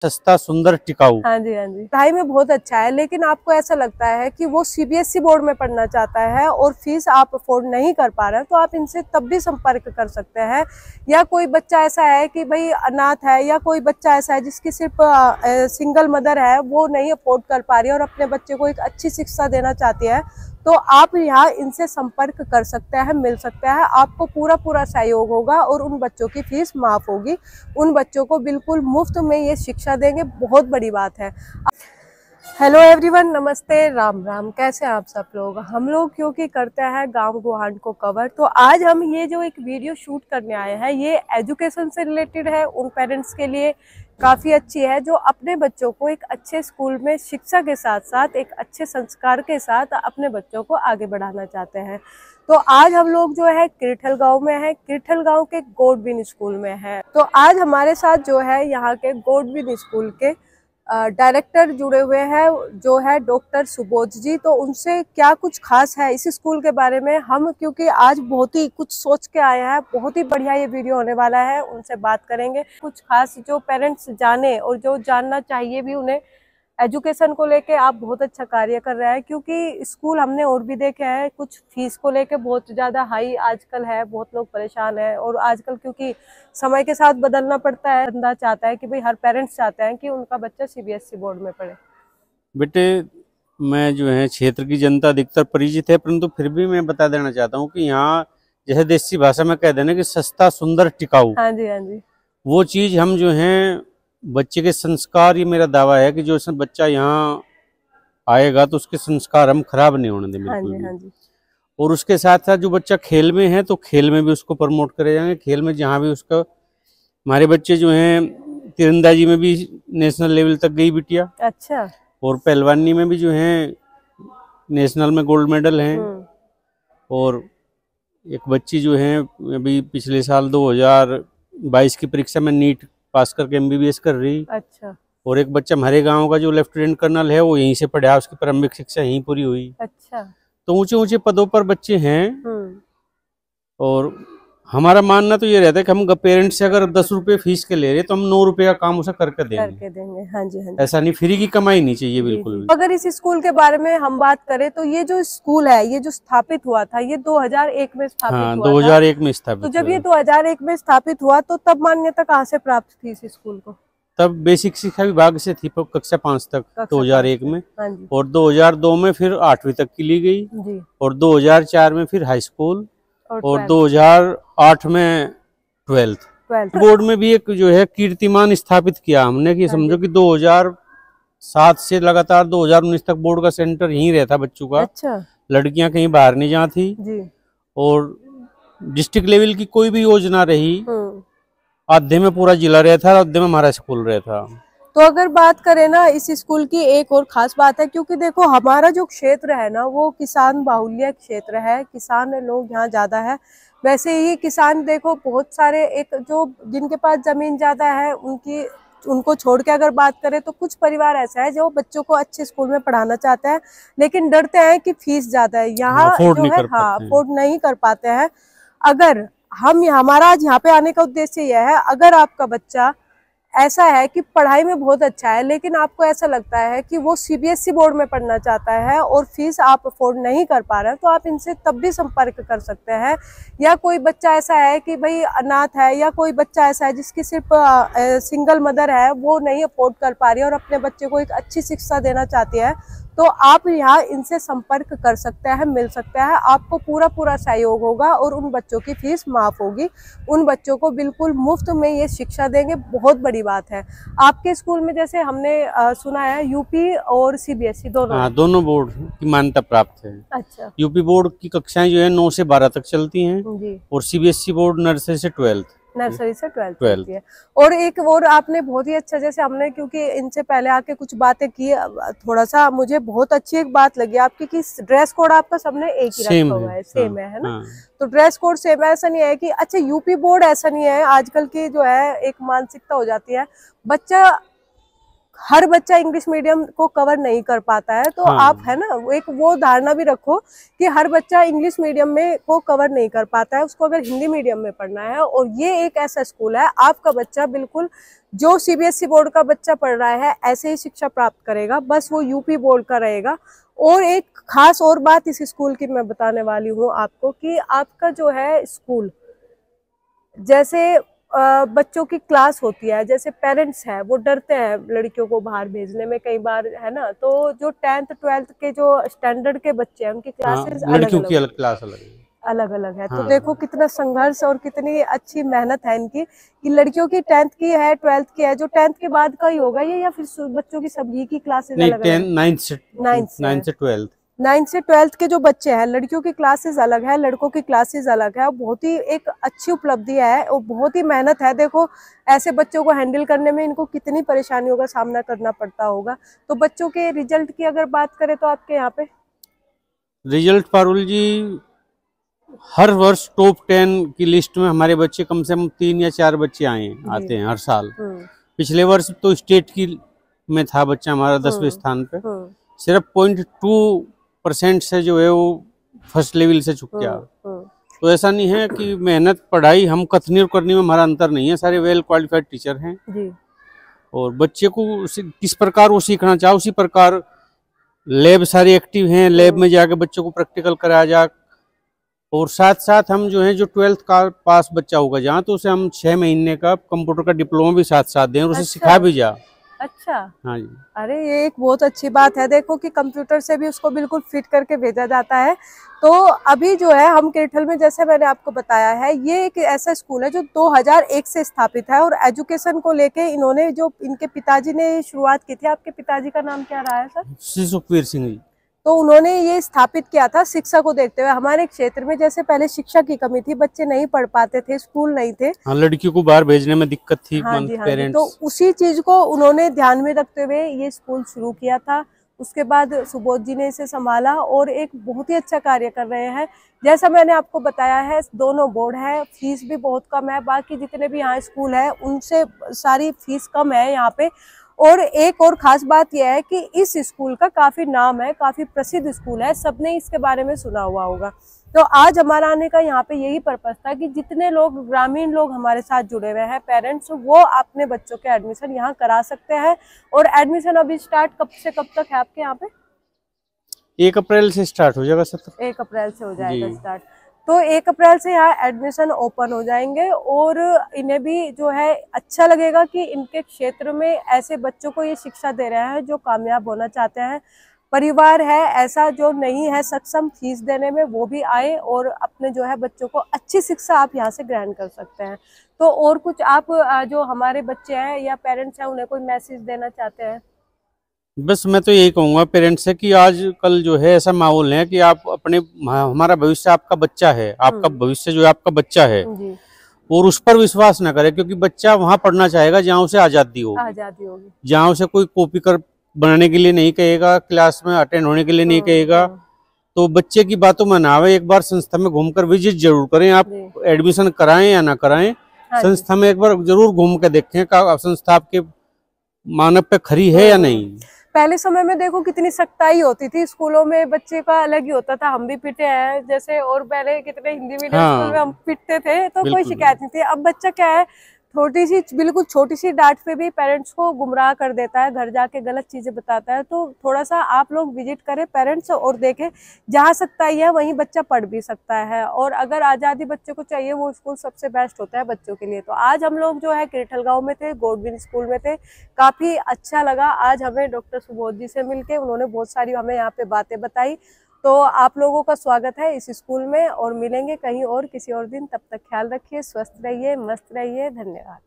सस्ता, सुंदर, टिकाऊ। हाँ जी, हाँ जी। पढ़ाई में बहुत अच्छा है, लेकिन आपको ऐसा लगता है कि वो सीबीएसई बोर्ड में पढ़ना चाहता है और फीस आप अफोर्ड नहीं कर पा रहे हैं, तो आप इनसे तब भी संपर्क कर सकते हैं। या कोई बच्चा ऐसा है कि भाई अनाथ है, या कोई बच्चा ऐसा है जिसकी सिर्फ सिंगल मदर है, वो नहीं अफोर्ड कर पा रही है और अपने बच्चे को एक अच्छी शिक्षा देना चाहती है, तो आप यहाँ इनसे संपर्क कर सकते हैं, मिल सकते हैं। आपको पूरा सहयोग होगा और उन बच्चों की फीस माफ होगी। उन बच्चों को बिल्कुल मुफ्त में ये शिक्षा देंगे, बहुत बड़ी बात है। हेलो एवरीवन, नमस्ते, राम राम। कैसे हैं आप सब लोग? हम लोग क्योंकि करते हैं गांव गुहान को कवर, तो आज हम ये जो एक वीडियो शूट करने आए हैं, ये एजुकेशन से रिलेटेड है। उन पेरेंट्स के लिए काफ़ी अच्छी है जो अपने बच्चों को एक अच्छे स्कूल में शिक्षा के साथ साथ एक अच्छे संस्कार के साथ अपने बच्चों को आगे बढ़ाना चाहते हैं। तो आज हम लोग जो है किरठल गांव में है, किरठल गांव के गोडबिन स्कूल में है। तो आज हमारे साथ जो है यहाँ के गोडबिन स्कूल के डायरेक्टर जुड़े हुए हैं, जो है डॉक्टर सुबोध जी। तो उनसे क्या कुछ खास है इस स्कूल के बारे में, हम क्योंकि आज बहुत ही कुछ सोच के आए हैं, बहुत ही बढ़िया ये वीडियो होने वाला है, उनसे बात करेंगे। कुछ खास जो पेरेंट्स जाने और जो जानना चाहिए भी उन्हें, एजुकेशन को लेके आप बहुत अच्छा कार्य कर रहे हैं। क्योंकि स्कूल हमने और भी देखे हैं, कुछ फीस को लेके बहुत ज़्यादा हाई आजकल है, बहुत लोग परेशान हैं। और आजकल क्योंकि समय के साथ बदलना पड़ता है, बंदा चाहता है कि भाई हर पेरेंट्स चाहते हैं कि उनका बच्चा सीबीएसई बोर्ड में पढ़े। बेटे, मैं जो है क्षेत्र की जनता अधिकतर परिचित है, परंतु फिर भी मैं बता देना चाहता हूँ कि यहाँ जैसे देसी भाषा में कह देना कि सस्ता, सुंदर, टिकाऊ। हाँ जी, हाँ जी। वो चीज़ हम जो है बच्चे के संस्कार, ये मेरा दावा है कि जो बच्चा यहाँ आएगा तो उसके संस्कार हम खराब नहीं होने देंगे हाँ बिल्कुल जी, भी। हाँ जी। और उसके साथ साथ जो बच्चा खेल में है तो खेल में भी उसको प्रमोट करे जाएंगे। खेल में जहाँ भी उसका, हमारे बच्चे जो हैं तीरंदाजी में भी नेशनल लेवल तक गई बिटिया, अच्छा। और पहलवानी में भी जो है नेशनल में गोल्ड मेडल हैं। और एक बच्ची जो है अभी पिछले साल 2022 की परीक्षा में नीट पास करके एमबीबीएस कर रही। अच्छा। और एक बच्चा हमारे गांव का जो लेफ्टिनेंट कर्नल है वो यहीं से पढ़ा, उसकी प्रारंभिक शिक्षा यहीं पूरी हुई। अच्छा। तो ऊंचे ऊंचे पदों पर बच्चे हैं। और हमारा मानना तो ये रहता है कि हम पेरेंट्स से अगर 10 रुपए फीस के ले रहे तो हम 9 रुपए का काम उसे करके देंगे। हाँ जी, हाँ जी। ऐसा नहीं, फ्री की कमाई नहीं चाहिए बिल्कुल भी। अगर इस स्कूल के बारे में हम बात करें तो ये जो स्कूल है, ये जो स्थापित हुआ था, ये 2001 में स्थापित हुआ 2001 में स्थापित था। तो जब ये 2001 में स्थापित हुआ तो तब मान्यता कहाँ से प्राप्त थी इस स्कूल को? तब बेसिक शिक्षा विभाग से थी, कक्षा 5 तक 2001 में। हाँ जी। और 2002 में फिर 8वीं तक की ली गई जी। और 2004 में फिर हाई स्कूल और 2008 में 12th बोर्ड में भी एक जो है कीर्तिमान स्थापित किया हमने कि समझो कि 2007 से लगातार 2019 तक बोर्ड का सेंटर यहीं रहता बच्चों का। अच्छा। लड़कियां कहीं बाहर नहीं जाती जी। और डिस्ट्रिक्ट लेवल की कोई भी योजना रही, आधे में पूरा जिला रहता था, आधे में हमारा स्कूल रहता। तो अगर बात करें ना इस स्कूल की, एक और खास बात है, क्योंकि देखो हमारा जो क्षेत्र है ना वो किसान बाहुल्य क्षेत्र है, किसान लोग यहाँ ज्यादा है। वैसे ही किसान देखो बहुत सारे, एक जो जिनके पास जमीन ज्यादा है उनको छोड़ के अगर बात करें तो कुछ परिवार ऐसा है जो बच्चों को अच्छे स्कूल में पढ़ाना चाहते हैं, लेकिन डरते हैं कि फीस ज्यादा है यहाँ जो है, अफोर्ड नहीं कर पाते हैं। अगर हमारा आज यहाँ पे आने का उद्देश्य यह है, अगर आपका बच्चा ऐसा है कि पढ़ाई में बहुत अच्छा है, लेकिन आपको ऐसा लगता है कि वो सीबीएसई बोर्ड में पढ़ना चाहता है और फीस आप अफोर्ड नहीं कर पा रहे हैं, तो आप इनसे तब भी संपर्क कर सकते हैं। या कोई बच्चा ऐसा है कि भाई अनाथ है, या कोई बच्चा ऐसा है जिसकी सिर्फ सिंगल मदर है, वो नहीं अफोर्ड कर पा रही है और अपने बच्चे को एक अच्छी शिक्षा देना चाहती है, तो आप यहाँ इनसे संपर्क कर सकते हैं, मिल सकते हैं। आपको पूरा सहयोग होगा और उन बच्चों की फीस माफ होगी। उन बच्चों को बिल्कुल मुफ्त में ये शिक्षा देंगे, बहुत बड़ी बात है। आपके स्कूल में जैसे हमने सुना है यूपी और सीबीएसई दोनों बोर्ड की मान्यता प्राप्त है। अच्छा। यूपी बोर्ड की कक्षाएं जो है 9 से 12 तक चलती हैं जी। और सीबीएसई बोर्ड नर्सरी से 12th है। और एक और आपने बहुत ही अच्छा, जैसे हमने क्योंकि इनसे पहले आके कुछ बातें की, थोड़ा सा मुझे बहुत अच्छी एक बात लगी आपकी कि ड्रेस कोड आपका सबने एक ही रखा हुआ है, सेम है ना? तो ड्रेस कोड सेम है, ऐसा नहीं है कि अच्छा यूपी बोर्ड ऐसा नहीं है। आजकल की जो है एक मानसिकता हो जाती है, बच्चा हर बच्चा इंग्लिश मीडियम को कवर नहीं कर पाता है, तो हाँ। आप है ना एक वो धारणा भी रखो कि हर बच्चा इंग्लिश मीडियम में को कवर नहीं कर पाता है, उसको अगर हिंदी मीडियम में पढ़ना है। और ये एक ऐसा स्कूल है, आपका बच्चा बिल्कुल जो सीबीएसई बोर्ड का बच्चा पढ़ रहा है ऐसे ही शिक्षा प्राप्त करेगा, बस वो यूपी बोर्ड का रहेगा। और एक खास और बात इस स्कूल की मैं बताने वाली हूँ आपको कि आपका जो है स्कूल, जैसे बच्चों की क्लास होती है, जैसे पेरेंट्स हैं वो डरते हैं लड़कियों को बाहर भेजने में कई बार, है ना, तो जो 10th 12th के जो स्टैंडर्ड के बच्चे हैं उनकी क्लासेस लड़कियों की अलग क्लास अलग अलग है। हाँ। तो देखो कितना संघर्ष और कितनी अच्छी मेहनत है इनकी कि लड़कियों की 10th की है 12th की है, जो 10th के बाद का ही होगा ये, या फिर बच्चों की सभी की क्लासेस अलग अलग? 9th से 12th के जो बच्चे हैं लड़कियों की क्लासेस अलग है, लड़कों की क्लासेस अलग है। बहुत ही एक अच्छी उपलब्धि है और बहुत ही मेहनत है। देखो ऐसे बच्चों को हैंडल करने में इनको कितनी परेशानियों का सामना करना पड़ता होगा। तो बच्चों के रिजल्ट की अगर बात करें तो आपके यहाँ पे रिजल्ट पारुल जी हर वर्ष टॉप 10 की लिस्ट में हमारे बच्चे कम से कम 3 या 4 बच्चे आते हैं हर साल। पिछले वर्ष तो स्टेट की में था बच्चा हमारा 10वें स्थान पे, सिर्फ 0.2% से जो है वो फर्स्ट लेवल से चुक गया। तो ऐसा नहीं है कि मेहनत पढ़ाई हम कथनी और करनी में हमारा अंतर नहीं है, सारे वेल क्वालिफाइड टीचर हैं जी। और बच्चे को किस प्रकार वो सीखना चाहे उसी प्रकार लैब सारी एक्टिव हैं, लैब में जाके बच्चों को प्रैक्टिकल कराया जा। और साथ साथ हम जो है जो 12th का पास बच्चा होगा जहाँ, तो उसे हम 6 महीने का कंप्यूटर का डिप्लोमा भी साथ साथ दें और उसे सिखा भी जा। अच्छा, हाँ जी। अरे ये एक बहुत अच्छी बात है, देखो कि कंप्यूटर से भी उसको बिल्कुल फिट करके भेजा जाता है। तो अभी जो है हम किरठल में, जैसे मैंने आपको बताया है, ये एक ऐसा स्कूल है जो 2001 से स्थापित है। और एजुकेशन को लेके इन्होंने, जो इनके पिताजी ने शुरुआत की थी, आपके पिताजी का नाम क्या रहा है सर? श्री सुखवीर सिंह जी। तो उन्होंने ये स्थापित किया था शिक्षा को देखते हुए। हमारे क्षेत्र में जैसे पहले शिक्षा की कमी थी, बच्चे नहीं पढ़ पाते थे, स्कूल नहीं थे, हाँ, लड़कियों को बाहर भेजने में दिक्कत थी। हाँ जी, हाँ जी। तो उसी चीज को उन्होंने ध्यान में रखते हुए ये स्कूल शुरू किया था। उसके बाद सुबोध जी ने इसे संभाला और एक बहुत ही अच्छा कार्य कर रहे हैं। जैसा मैंने आपको बताया है, दोनों बोर्ड है, फीस भी बहुत कम है, बाकी जितने भी यहाँ स्कूल है उनसे सारी फीस कम है यहाँ पे। और एक और खास बात यह है कि इस स्कूल का काफी नाम है, काफी प्रसिद्ध स्कूल है, सबने इसके बारे में सुना हुआ होगा। तो आज हमारा आने का यहाँ पे यही पर्पस था कि जितने लोग ग्रामीण लोग हमारे साथ जुड़े हुए हैं पेरेंट्स, वो अपने बच्चों के एडमिशन यहाँ करा सकते हैं। और एडमिशन अभी स्टार्ट कब से कब तक है आपके यहाँ पे? 1 अप्रैल से स्टार्ट हो जाएगा सर। 1 अप्रैल से हो जाएगा स्टार्ट। तो 1 अप्रैल से यहाँ एडमिशन ओपन हो जाएंगे और इन्हें भी जो है अच्छा लगेगा कि इनके क्षेत्र में ऐसे बच्चों को ये शिक्षा दे रहे हैं जो कामयाब होना चाहते हैं। परिवार है ऐसा जो नहीं है सक्षम फीस देने में, वो भी आए और अपने जो है बच्चों को अच्छी शिक्षा आप यहाँ से ग्रहण कर सकते हैं। तो और कुछ आप जो हमारे बच्चे हैं या पेरेंट्स हैं उन्हें कोई मैसेज देना चाहते हैं? बस मैं तो यही कहूँगा पेरेंट्स से कि आज कल जो है ऐसा माहौल है कि आप अपने, हमारा भविष्य आपका बच्चा है, आपका भविष्य जो है आपका बच्चा है, और उस पर विश्वास न करें, क्योंकि बच्चा वहाँ पढ़ना चाहेगा जहाँ उसे आज़ादी होगी, जहाँ उसे कोई कॉपी कर बनाने के लिए नहीं कहेगा, क्लास में अटेंड होने के लिए नहीं कहेगा। तो बच्चे की बातों में ना आवे, एक बार संस्था में घूमकर विजिट जरूर करें। आप एडमिशन कराएं या ना कराएं, संस्था में एक बार जरूर घूम के देखें का संस्था आपके मानव पे खरी है या नहीं। पहले समय में देखो कितनी सख्ताई होती थी स्कूलों में, बच्चे का अलग ही होता था। हम भी पिटे हैं जैसे, और पहले कितने हिंदी मीडियम स्कूल में हम पिटते थे तो कोई शिकायत नहीं थी। अब बच्चा क्या है, थोड़ी सी बिल्कुल छोटी सी डांट पे भी पेरेंट्स को गुमराह कर देता है, घर जाके गलत चीजें बताता है। तो थोड़ा सा आप लोग विजिट करें पेरेंट्स और देखें, जहाँ सख्ताई है वहीं बच्चा पढ़ भी सकता है। और अगर आज़ादी बच्चे को चाहिए, वो स्कूल सबसे बेस्ट होता है बच्चों के लिए। तो आज हम लोग जो है किरठल गाँव में थे, गॉडविन स्कूल में थे, काफी अच्छा लगा आज हमें डॉक्टर सुबोध जी से मिलके। उन्होंने बहुत सारी हमें यहाँ पे बातें बताई। तो आप लोगों का स्वागत है इस स्कूल में, और मिलेंगे कहीं और किसी और दिन। तब तक ख्याल रखिए, स्वस्थ रहिए, मस्त रहिए। धन्यवाद।